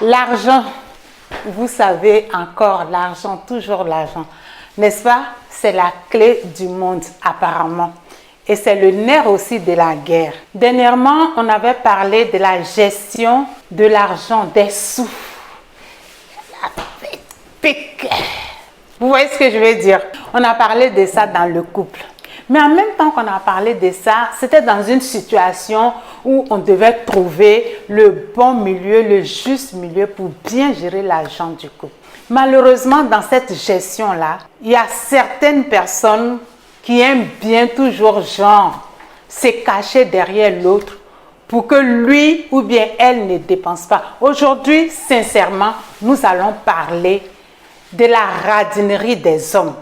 L'argent, vous savez encore, l'argent, toujours l'argent, n'est-ce pas? C'est la clé du monde apparemment. Et c'est le nerf aussi de la guerre. Dernièrement, on avait parlé de la gestion de l'argent, des sous. La pique. Vous voyez ce que je veux dire? On a parlé de ça dans le couple. Mais en même temps qu'on a parlé de ça, c'était dans une situation où on devait trouver le bon milieu, le juste milieu pour bien gérer l'argent du couple. Malheureusement, dans cette gestion-là, il y a certaines personnes qui aiment bien toujours genre se cacher derrière l'autre pour que lui ou bien elle ne dépense pas. Aujourd'hui, sincèrement, nous allons parler de la radinerie des hommes.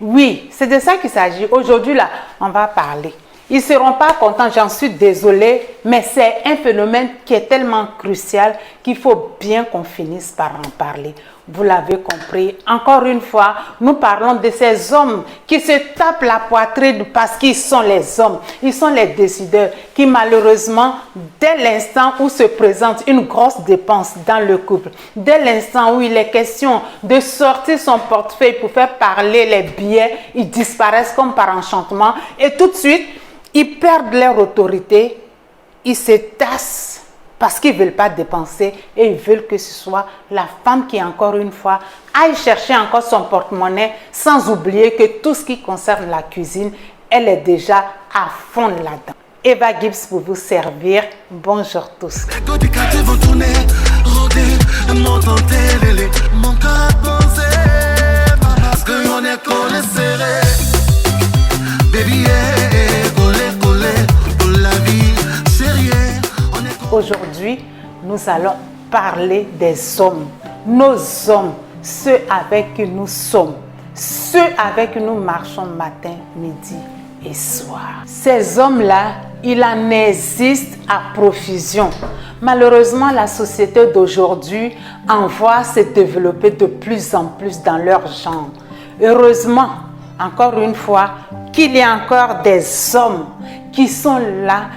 Oui, c'est de ça qu'il s'agit. Aujourd'hui, là, on va parler. Ils ne seront pas contents, j'en suis désolée, mais c'est un phénomène qui est tellement crucial qu'il faut bien qu'on finisse par en parler. Vous l'avez compris. Encore une fois, nous parlons de ces hommes qui se tapent la poitrine parce qu'ils sont les hommes. Ils sont les décideurs qui malheureusement, dès l'instant où se présente une grosse dépense dans le couple, dès l'instant où il est question de sortir son portefeuille pour faire parler les billets, ils disparaissent comme par enchantement et tout de suite, ils perdent leur autorité, ils se tassent parce qu'ils ne veulent pas dépenser et ils veulent que ce soit la femme qui, encore une fois, aille chercher encore son porte-monnaie sans oublier que tout ce qui concerne la cuisine, elle est déjà à fond là-dedans. Eva Gibbs pour vous servir. Bonjour tous. Aujourd'hui, nous allons parler des hommes, nos hommes, ceux avec qui nous sommes, ceux avec qui nous marchons matin, midi et soir. Ces hommes-là, il en existe à profusion. Malheureusement, la société d'aujourd'hui en voit se développer de plus en plus dans leur genre. Heureusement, encore une fois, qu'il y a encore des hommes qui sont là.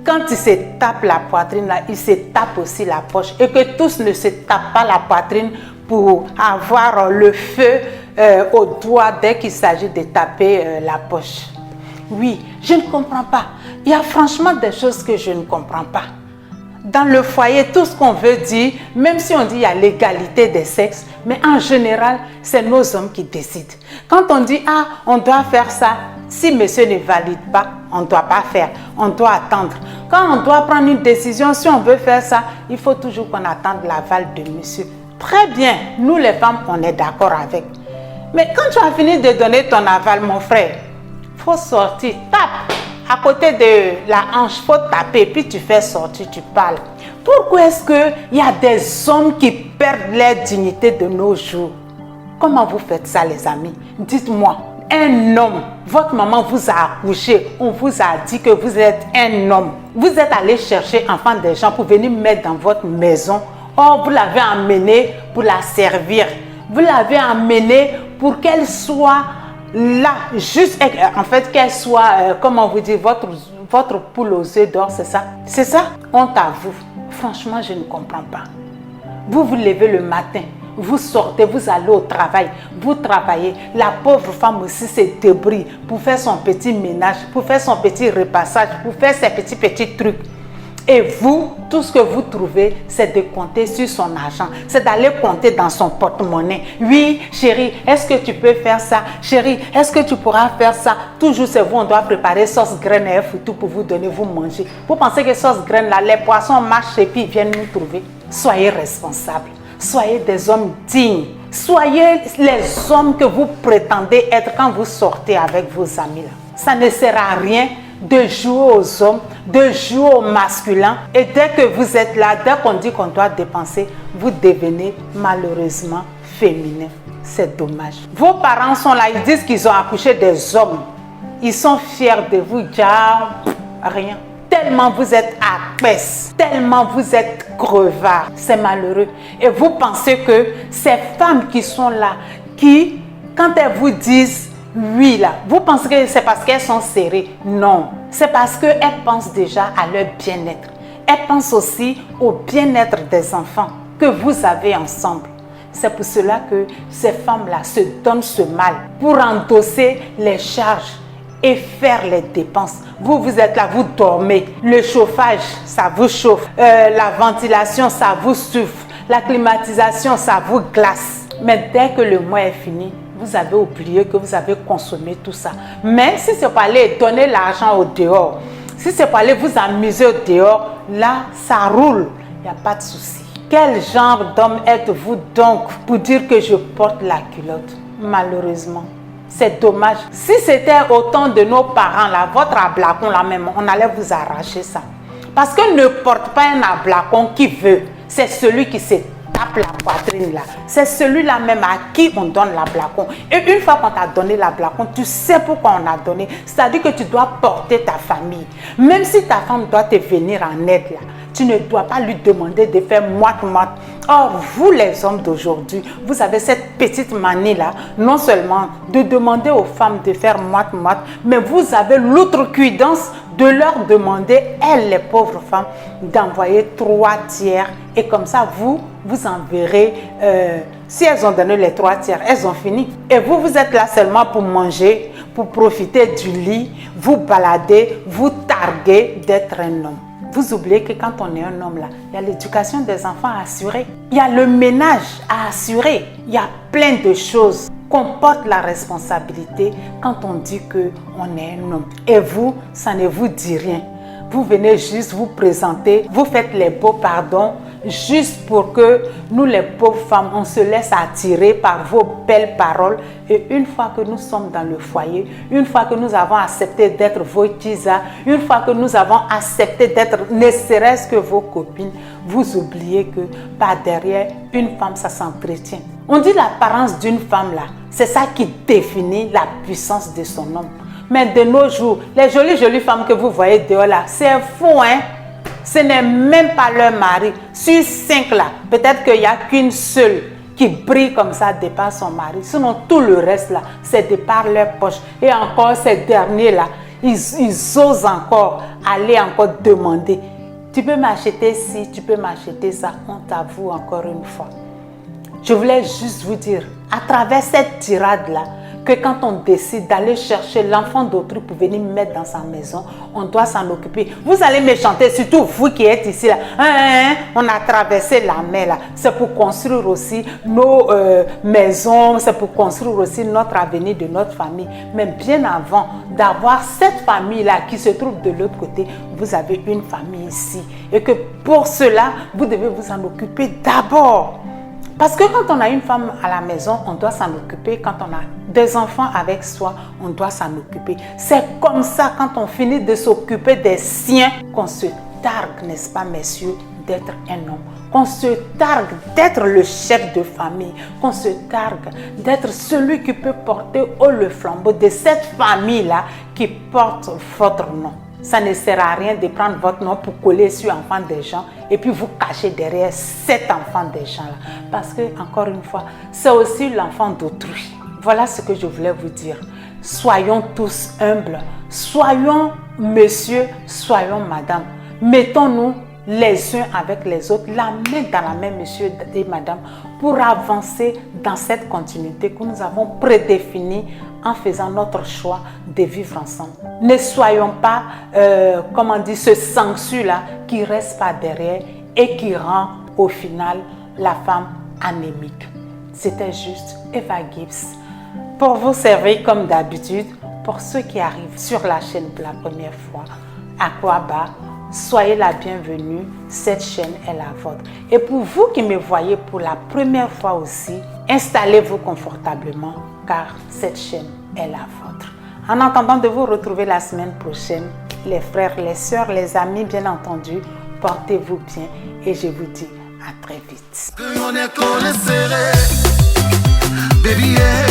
Quand ils se tapent la poitrine, là, ils se tapent aussi la poche. Et que tous ne se tapent pas la poitrine pour avoir le feu au doigt dès qu'il s'agit de taper la poche. Oui, je ne comprends pas. Il y a franchement des choses que je ne comprends pas. Dans le foyer, tout ce qu'on veut dire, même si on dit qu'il y a l'égalité des sexes, mais en général, c'est nos hommes qui décident. Quand on dit, ah, on doit faire ça, si monsieur ne valide pas, on ne doit pas faire, on doit attendre. Quand on doit prendre une décision, si on veut faire ça, il faut toujours qu'on attende l'aval de monsieur. Très bien, nous les femmes, on est d'accord avec. Mais quand tu as fini de donner ton aval, mon frère, il faut sortir, tape. À côté de la hanche, il faut taper, puis tu fais sortir, tu parles. Pourquoi est-ce qu'il y a des hommes qui perdent leur dignité de nos jours? Comment vous faites ça, les amis? Dites-moi, un homme, votre maman vous a accouché, on vous a dit que vous êtes un homme. Vous êtes allé chercher enfant des gens pour venir mettre dans votre maison. Or, vous l'avez amené pour la servir. Vous l'avez amené pour qu'elle soit là, juste, en fait, qu'elle soit, comment vous dire, votre poule aux œufs d'or, c'est ça? C'est ça? Honte à vous. Franchement, je ne comprends pas. Vous vous levez le matin, vous sortez, vous allez au travail, vous travaillez. La pauvre femme aussi se débrouille pour faire son petit ménage, pour faire son petit repassage, pour faire ses petits trucs. Et vous, tout ce que vous trouvez, c'est de compter sur son argent. C'est d'aller compter dans son porte-monnaie. Oui, chérie, est-ce que tu peux faire ça? Chérie, est-ce que tu pourras faire ça? Toujours, c'est vous, on doit préparer sauce graine et foutu pour vous donner, vous manger. Vous pensez que sauce graine, là, les poissons marchent et puis ils viennent nous trouver? Soyez responsables. Soyez des hommes dignes. Soyez les hommes que vous prétendez être quand vous sortez avec vos amis. Là. Ça ne sert à rien de jouer aux hommes, de jouer aux masculins. Et dès que vous êtes là, dès qu'on dit qu'on doit dépenser, vous devenez malheureusement féminin. C'est dommage. Vos parents sont là, ils disent qu'ils ont accouché des hommes. Ils sont fiers de vous, rien. Tellement vous êtes apès, tellement vous êtes crevard. C'est malheureux. Et vous pensez que ces femmes qui sont là, qui, quand elles vous disent oui là, vous pensez que c'est parce qu'elles sont serrées? Non, c'est parce qu'elles pensent déjà à leur bien-être. Elles pensent aussi au bien-être des enfants que vous avez ensemble. C'est pour cela que ces femmes-là se donnent ce mal pour endosser les charges et faire les dépenses. Vous êtes là, vous dormez. Le chauffage, ça vous chauffe. La ventilation, ça vous souffle. La climatisation, ça vous glace. Mais dès que le mois est fini, vous avez oublié que vous avez consommé tout ça. Mais si c'est pour aller donner l'argent au dehors, si c'est pour aller vous amuser au dehors, là, ça roule. Il n'y a pas de souci. Quel genre d'homme êtes-vous donc pour dire que je porte la culotte? Malheureusement, c'est dommage. Si c'était au temps de nos parents, là, votre ablacon, là même, on allait vous arracher ça. Parce que ne porte pas un ablacon qui veut. C'est celui qui se tape la poitrine là. C'est celui-là même à qui on donne l'ablacon. Et une fois qu'on t'a donné l'ablacon, tu sais pourquoi on a donné. C'est-à-dire que tu dois porter ta famille. Même si ta femme doit te venir en aide là, tu ne dois pas lui demander de faire moite-moite. Or, vous les hommes d'aujourd'hui, vous avez cette petite manie-là, non seulement de demander aux femmes de faire moite-moite, mais vous avez l'outrecuidance de leur demander, elles les pauvres femmes, d'envoyer 3/3. Et comme ça, vous enverrez, si elles ont donné les 3/3, elles ont fini. Et vous êtes là seulement pour manger, pour profiter du lit, vous balader, vous targuer d'être un homme. Vous oubliez que quand on est un homme là, il y a l'éducation des enfants à assurer. Il y a le ménage à assurer. Il y a plein de choses qu'on porte la responsabilité quand on dit qu'on est un homme. Et vous, ça ne vous dit rien. Vous venez juste vous présenter, vous faites les beaux pardons, juste pour que nous les pauvres femmes, on se laisse attirer par vos belles paroles. Et une fois que nous sommes dans le foyer, une fois que nous avons accepté d'être vos tisas, une fois que nous avons accepté d'être ne serait-ce que vos copines, vous oubliez que par derrière, une femme, ça s'entretient. On dit l'apparence d'une femme là, c'est ça qui définit la puissance de son homme. Mais de nos jours, les jolies femmes que vous voyez dehors là, c'est fou, hein? Ce n'est même pas leur mari. Sur 5 là, peut-être qu'il n'y a qu'une seule qui brille comme ça de par son mari. Sinon, tout le reste là, c'est de par leur poche. Et encore ces derniers là, ils osent encore aller encore demander. Tu peux m'acheter ci, tu peux m'acheter ça. On t'avoue encore une fois. Je voulais juste vous dire, à travers cette tirade là, que quand on décide d'aller chercher l'enfant d'autrui pour venir mettre dans sa maison, on doit s'en occuper. Vous allez me chanter, surtout vous qui êtes ici là. On a traversé la mer là. C'est pour construire aussi nos maisons, c'est pour construire aussi notre avenir de notre famille. Mais bien avant d'avoir cette famille là qui se trouve de l'autre côté, vous avez une famille ici. Et que pour cela, vous devez vous en occuper d'abord. Parce que quand on a une femme à la maison, on doit s'en occuper. Quand on a des enfants avec soi, on doit s'en occuper. C'est comme ça, quand on finit de s'occuper des siens, qu'on se targue, n'est-ce pas, messieurs, d'être un homme. Qu'on se targue d'être le chef de famille. Qu'on se targue d'être celui qui peut porter haut le flambeau de cette famille-là qui porte votre nom. Ça ne sert à rien de prendre votre nom pour coller sur l'enfant des gens et puis vous cacher derrière cet enfant des gens-là. Parce que, encore une fois, c'est aussi l'enfant d'autrui. Voilà ce que je voulais vous dire. Soyons tous humbles. Soyons monsieur, soyons madame. Mettons-nous les uns avec les autres, la main dans la main, monsieur et madame, pour avancer dans cette continuité que nous avons prédéfinie en faisant notre choix de vivre ensemble. Ne soyons pas, ce sangsue-là qui reste pas derrière et qui rend au final la femme anémique. C'était juste Eva Gibbs. Pour vous servir comme d'habitude, pour ceux qui arrivent sur la chaîne pour la première fois, Aquaba, soyez la bienvenue, cette chaîne est la vôtre. Et pour vous qui me voyez pour la première fois aussi, installez-vous confortablement car cette chaîne est la vôtre. En attendant de vous retrouver la semaine prochaine, les frères, les sœurs, les amis, bien entendu, portez-vous bien et je vous dis à très vite. Baby, yeah.